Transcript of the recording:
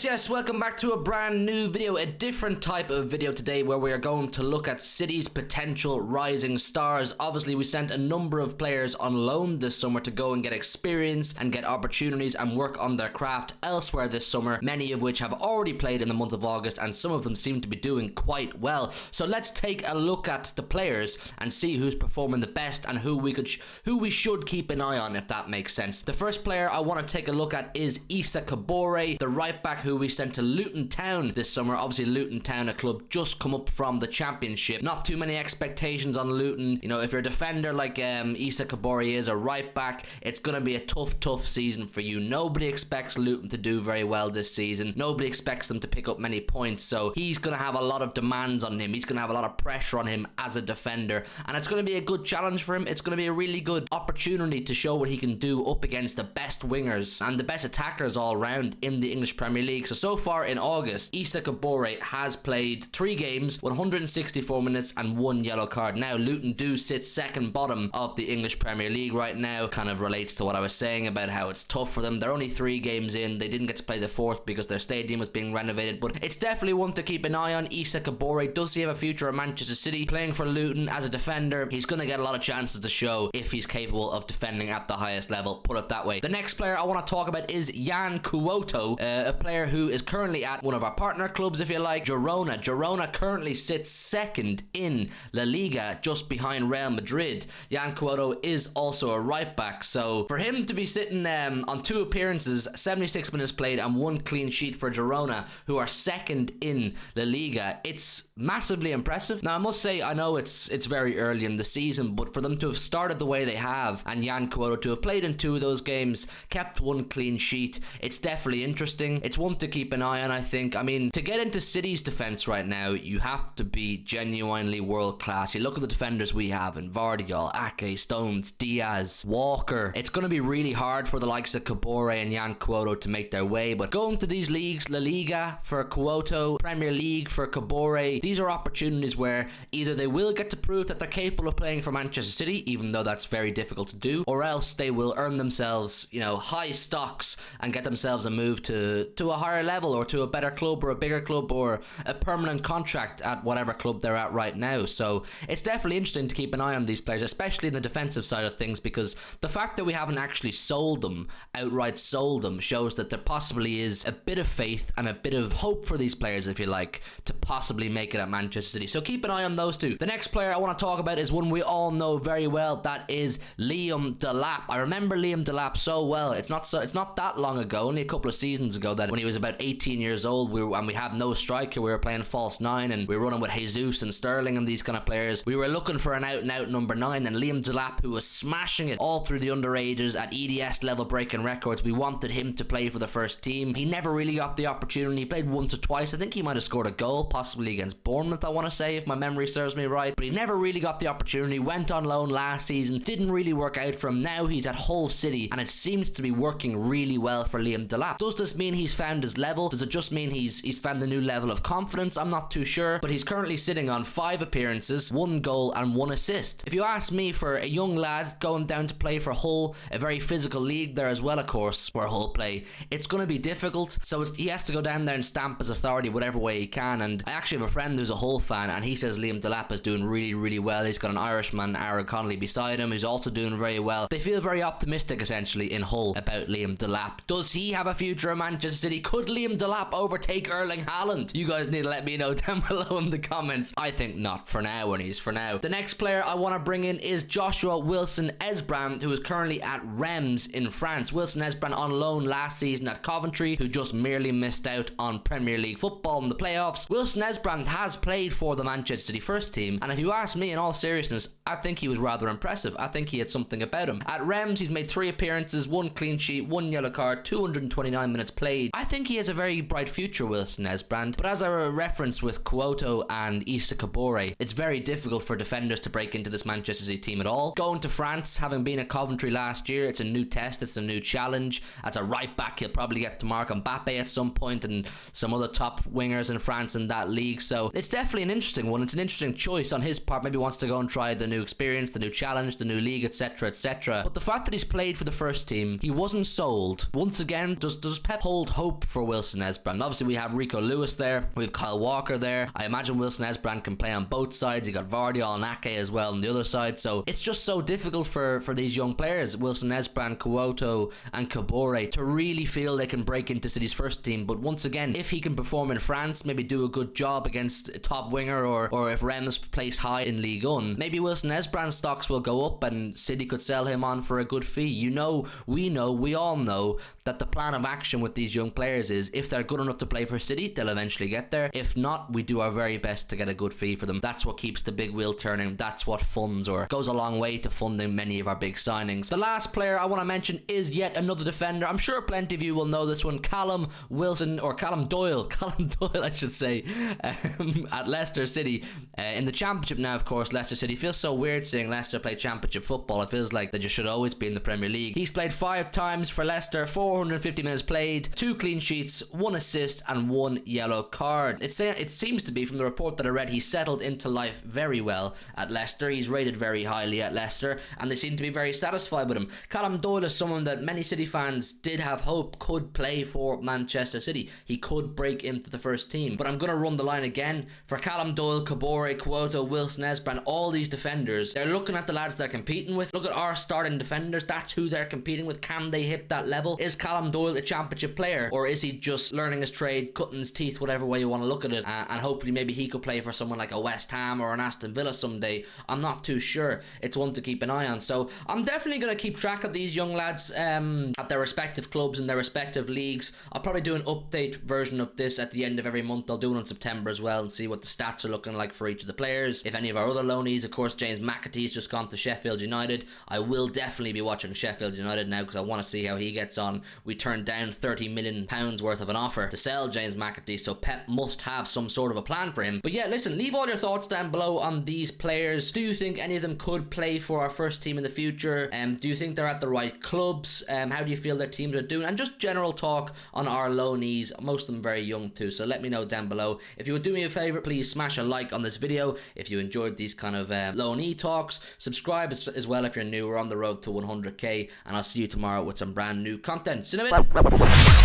Yes, welcome back to a brand new video, a different type of video today where we are going to look at City's potential rising stars. Obviously, we sent a number of players on loan this summer to go and get experience and get opportunities and work on their craft elsewhere this summer, many of which have already played in the month of August, and some of them seem to be doing quite well. So let's take a look at the players and see who's performing the best and who we should keep an eye on, if that makes sense. The first player I want to take a look at is Issa Kabore, the right back who we sent to Luton Town this summer. Obviously, Luton Town, a club just come up from the championship. Not too many expectations on Luton. You know, if you're a defender like Issa Kabore is, a right back, it's going to be a tough season for you. Nobody expects Luton to do very well this season. Nobody expects them to pick up many points, so he's going to have a lot of demands on him. He's going to have a lot of pressure on him as a defender, and it's going to be a good challenge for him. It's going to be a really good opportunity to show what he can do up against the best wingers and the best attackers all round in the English Premier League. So far in August, Issa Kabore has played 3 games, 164 minutes and 1 yellow card. Now, Luton do sit second bottom of the English Premier League right now. Kind of relates to what I was saying about how it's tough for them. They're only 3 games in. They didn't get to play the 4th because their stadium was being renovated, but it's definitely one to keep an eye on. Issa Kabore, does he have a future at Manchester City? Playing for Luton as a defender, he's going to get a lot of chances to show if he's capable of defending at the highest level, put it that way. The next player I want to talk about is Couto, a player who is currently at one of our partner clubs, if you like, Girona. Girona currently sits second in La Liga, just behind Real Madrid. Couto is also a right back, so for him to be sitting on 2 appearances, 76 minutes played and 1 clean sheet for Girona, who are second in La Liga, it's massively impressive. Now, I must say, I know it's very early in the season, but for them to have started the way they have, and Couto to have played in 2 of those games, kept 1 clean sheet, it's definitely interesting. It's one to keep an eye on, I think. I mean, to get into City's defence right now, you have to be genuinely world class. You look at the defenders we have in Vardiol, Ake, Stones, Diaz, Walker. It's going to be really hard for the likes of Kabore and Couto to make their way, but going to these leagues, La Liga for Couto, Premier League for Kabore, these are opportunities where either they will get to prove that they're capable of playing for Manchester City, even though that's very difficult to do, or else they will earn themselves, you know, high stocks and get themselves a move to a higher level, or to a better club, or a bigger club, or a permanent contract at whatever club they're at right now. So it's definitely interesting to keep an eye on these players, especially in the defensive side of things, because the fact that we haven't actually outright sold them, shows that there possibly is a bit of faith and a bit of hope for these players, if you like, to possibly make it at Manchester City. So keep an eye on those 2. The next player I want to talk about is one we all know very well. That is Delap. I remember Delap so well. It's not that long ago, only a couple of seasons ago, that when he was about 18 years old, we had no striker. We were playing false 9 and we were running with Jesus and Sterling and these kind of players. We were looking for an out-and-out number 9, and Delap, who was smashing it all through the underages at EDS level, breaking records, we wanted him to play for the first team. He never really got the opportunity. He played once or twice. I think he might have scored a goal, possibly against Bournemouth, I want to say, if my memory serves me right, but he never really got the opportunity. Went on loan last season, didn't really work out for him. Now he's at Hull City and it seems to be working really well for Delap. Does this mean he's found his level? Does it just mean he's found the new level of confidence? I'm not too sure, but he's currently sitting on 5 appearances, 1 goal and 1 assist. If you ask me, for a young lad going down to play for Hull, a very physical league there as well, of course, where Hull play, it's going to be difficult, so he has to go down there and stamp his authority whatever way he can. And I actually have a friend who's a Hull fan, and he says Delap is doing really well. He's got an Irishman, Aaron Connolly, beside him, who's also doing very well. They feel very optimistic, essentially, in Hull about Delap. Does he have a future at Manchester City? Could Delap overtake Erling Haaland? You guys need to let me know down below in the comments. I think not for now, anyways, for now. The next player I want to bring in is Joshua Wilson-Esbrand, who is currently at Reims in France. Wilson-Esbrand on loan last season at Coventry, who just merely missed out on Premier League football in the playoffs. Wilson-Esbrand has played for the Manchester City first team, and if you ask me, in all seriousness, I think he was rather impressive. I think he had something about him. At Reims, he's made 3 appearances, 1 clean sheet, 1 yellow card, 229 minutes played. I think he has a very bright future, Wilson-Esbrand, but as I referenced with Couto and Issa Kabore, it's very difficult for defenders to break into this Manchester City team at all. Going to France, having been at Coventry last year, it's a new test, it's a new challenge. As a right back, he'll probably get to mark Mbappe at some point and some other top wingers in France in that league, so it's definitely an interesting one. It's an interesting choice on his part. Maybe wants to go and try the new experience, the new challenge, the new league, etc, etc. But the fact that he's played for the first team, he wasn't sold. Once again, does Pep hold hope for Wilson-Esbrand? Obviously we have Rico Lewis there, we have Kyle Walker there. I imagine Wilson-Esbrand can play on both sides. You got Vardiol and Ake as well on the other side, so it's just so difficult for these young players, Wilson-Esbrand, Couto and Kabore, to really feel they can break into City's first team. But once again, if he can perform in France, maybe do a good job against a top winger, or if Reims place high in Ligue 1, maybe Wilson-Esbrand's stocks will go up and City could sell him on for a good fee. We all know that the plan of action with these young players is, if they're good enough to play for City, they'll eventually get there. If not, we do our very best to get a good fee for them. That's what keeps the big wheel turning. That's what funds, or goes a long way to funding many of our big signings. The last player I want to mention is yet another defender. I'm sure plenty of you will know this one. Callum Doyle, I should say, at Leicester City. In the Championship now, of course, Leicester City. Feels so weird seeing Leicester play Championship football. It feels like they just should always be in the Premier League. He's played 5 times for Leicester, 450 minutes played, 2 clean sheets, 1 assist and 1 yellow card. It seems to be, from the report that I read, he settled into life very well at Leicester. He's rated very highly at Leicester and they seem to be very satisfied with him. Callum Doyle is someone that many City fans did have hope could play for Manchester City. He could break into the first team. But I'm going to run the line again. For Callum Doyle, Kabore, Couto, Wilson-Esbrand, all these defenders, they're looking at the lads they're competing with. Look at our starting defenders. That's who they're competing with. Can they hit that level? Is Callum Doyle a Championship player, or is he just learning his trade, cutting his teeth, whatever way you want to look at it, and hopefully maybe he could play for someone like a West Ham or an Aston Villa someday? I'm not too sure. It's one to keep an eye on. So I'm definitely going to keep track of these young lads at their respective clubs and their respective leagues. I'll probably do an update version of this at the end of every month. I'll do it in September as well and see what the stats are looking like for each of the players. If any of our other loanees, of course, James McAtee's just gone to Sheffield United. I will definitely be watching Sheffield United now because I want to see how he gets on. We turned down £30 million worth of an offer to sell James McAtee, so Pep must have some sort of a plan for him. But yeah, listen, leave all your thoughts down below on these players. Do you think any of them could play for our first team in the future? Do you think they're at the right clubs? How do you feel their teams are doing? And just general talk on our loanees, most of them very young too, so let me know down below. If you would do me a favour, please smash a like on this video if you enjoyed these kind of loanee talks. Subscribe as well if you're new. We're on the road to 100k, and I'll see you tomorrow with some brand new content. See you in a bit.